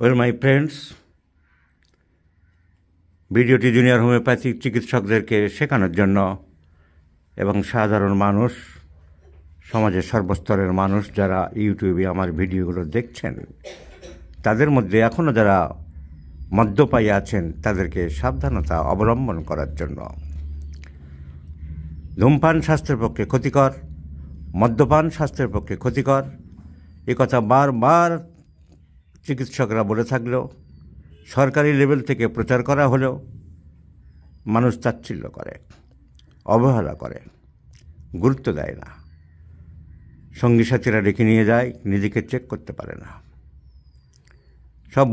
Well my friends, ভিডিওটি junior homeopathic চিকিৎসকদেরকে শেখানোর জন্য এবং সাধারণ মানুষ, সমাজের সর্বস্তরের মানুষ যারা ইউটিউবে আমার ভিডিওগুলো দেখছেন, তাদের মধ্যে এখনও যারা মদ্যপায়ী আছেন তাদেরকে সাবধানতা অবলম্বন করার জন্য। ধূমপান স্বাস্থ্যের পক্ষে ক্ষতিকর, মদ্যপান স্বাস্থ্যের পক্ষে ক্ষতিকর, একথা বারবার চিকিৎসকরা বলে থাকলেও, সরকারি লেভেল থেকে প্রচার করা হলেও মানুষ তাচ্ছিল্য করে, অবহেলা করে, গুরুত্ব দেয় না। সঙ্গী সাথীরা ডেকে নিয়ে যায়, নিজেকে চেক করতে পারে না। সব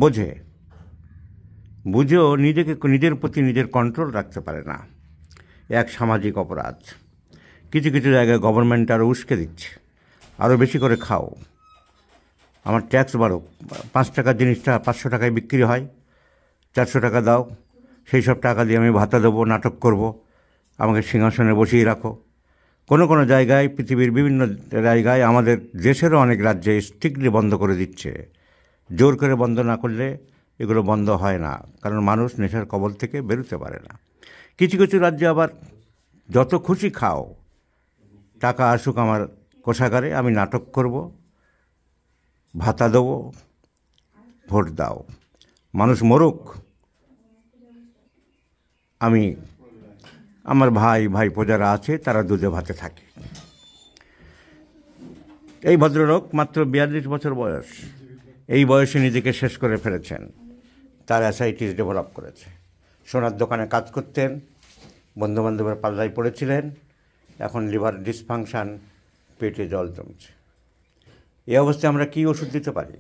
বুঝেও নিজের প্রতি নিজের কন্ট্রোল রাখতে পারে না। এক সামাজিক অপরাধ। কিছু কিছু জায়গায় গভর্নমেন্ট আরও উস্কে দিচ্ছে, আরও বেশি করে খাও, আমার ট্যাক্স বাড়ো, 5 টাকার জিনিসটা 500 টাকায় বিক্রি হয়, 400 টাকা দাও, সেই সব টাকা দিয়ে আমি ভাতা দেবো, নাটক করব, আমাকে সিংহাসনে বসিয়ে রাখো। কোনো জায়গায়, পৃথিবীর বিভিন্ন জায়গায়, আমাদের দেশেরও অনেক রাজ্যে স্ট্রিক্টলি বন্ধ করে দিচ্ছে। জোর করে বন্ধ না করলে এগুলো বন্ধ হয় না, কারণ মানুষ নেশার কবল থেকে বেরোতে পারে না। কিছু কিছু রাজ্যে আবার যত খুশি খাও, টাকা আসুক আমার কোষাগারে, আমি নাটক করব, ভাতা দেবো, ভোট দাও, মানুষ মরুক, আমি আমার ভাইপো যারা আছে তারা দুধে ভাতে থাকে। এই ভদ্রলোক মাত্র 42 বছর বয়স, এই বয়সে নিজেকে শেষ করে ফেলেছেন। তার অ্যাসাইটিস ডেভেলপ করেছে। সোনার দোকানে কাজ করতেন, বন্ধুবান্ধবের পাল্লায় পড়েছিলেন, এখন লিভার ডিসফাংশন, পেটে জল জমছে। এই অবস্থায় আমরা কী ওষুধ দিতে পারি?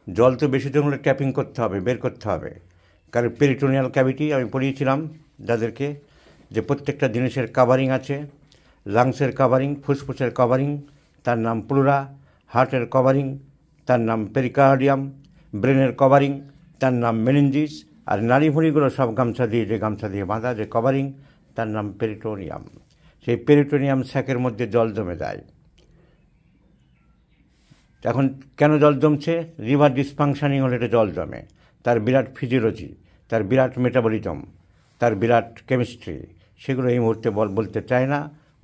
জল তো বেশি দিন হলে ট্যাপিং করতে হবে, বের করতে হবে। কারণ পেরিটোনিয়াল ক্যাভিটি আমি পড়িয়েছিলাম যাদেরকে, যে প্রত্যেকটা জিনিসের কাভারিং আছে। লাংসের কাভারিং, ফুসফুসের কাভারিং, তার নাম প্লুরা। হার্টের কভারিং, তার নাম পেরিকার্ডিয়াম। ব্রেনের কভারিং, তার নাম মেনিনজিস। আর নাড়িভুঁড়িগুলো সব গামছা দিয়ে বাঁধা যে কভারিং, তার নাম পেরিটোনিয়াম। সেই পেরিটোনিয়াম স্যাকের মধ্যে জল জমে যায়। এখন কেন জল জমছে? লিভার ডিসফাংশনিং হলে এটা জল জমে। তার বিরাট ফিজিওলজি, তার বিরাট মেটাবলিজম, তার বিরাট কেমিস্ট্রি, সেগুলো এই মুহূর্তে বলতে চায় না,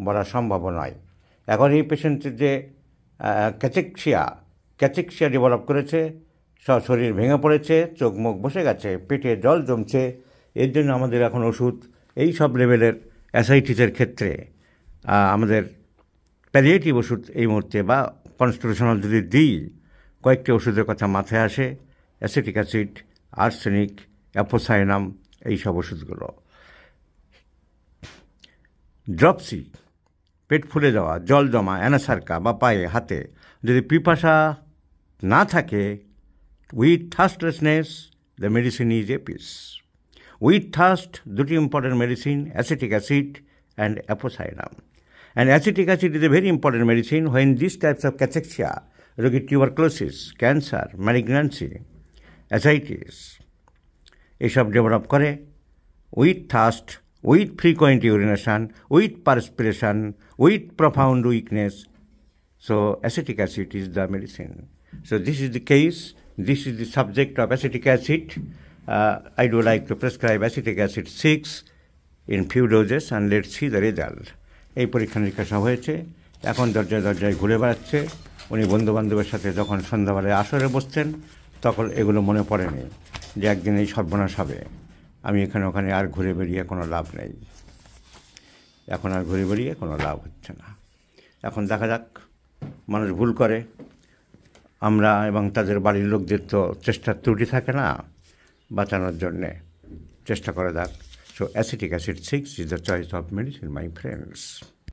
বলা সম্ভব নয়। এখন এই পেশেন্টের যে ক্যাচেক্সিয়া ডেভেলপ করেছে, শরীর ভেঙে পড়েছে, চোখ মুখ বসে গেছে, পেটে জল জমছে। এর জন্য আমাদের এখন ওষুধ, এই সব লেভেলের অ্যাসাইটিসের ক্ষেত্রে আমাদের প্যালিয়েটিভ ওষুধ এই মুহূর্তে, বা কনস্টিটিউশনাল যদি দিই, কয়েকটি ওষুধের কথা মাথায় আসে: অ্যাসিটিক অ্যাসিড, আর্সেনিক, অ্যাপোসাইনাম, এই সব ওষুধগুলো। ড্রপসি, পেট ফুলে যাওয়া, জল জমা, অ্যানাসার্কা বা পায়ে হাতে যদি পিপাসা না থাকে, with thirstlessness, the medicine is apis. With thirst দুটি important medicine, acetic acid and apocynum. And acetic acid is a very important medicine when these types of cachexia, tuberculosis, cancer, malignancy, ascites, এসব develop করে, with thirst, with frequent urination, with perspiration, with profound weakness. So acetic acid is the medicine. So this is the case. This is the subject of acetic acid. I do like to prescribe acetic acid 6 in few doses, and let's see the result. এই পরীক্ষা নিরীক্ষা সব হয়েছে, এখন দরজায় ঘুরে বেড়াচ্ছে। উনি বন্ধুবান্ধবের সাথে যখন সন্ধ্যাবেলায় আসরে বসতেন, তখন এগুলো মনে পড়েনি যে একদিন এই সর্বনাশ হবে, আমি এখানে ওখানে আর ঘুরে বেরিয়ে কোনো লাভ নেই। এখন আর ঘুরে বেরিয়ে কোনো লাভ হচ্ছে না। এখন দেখা যাক, মানুষ ভুল করে, আমরা এবং তাদের বাড়ির লোকদের তো চেষ্টার ত্রুটি থাকে না, বাঁচানোর জন্যে চেষ্টা করে যাক। So acetic acid 6 is the choice of medicine, my friends.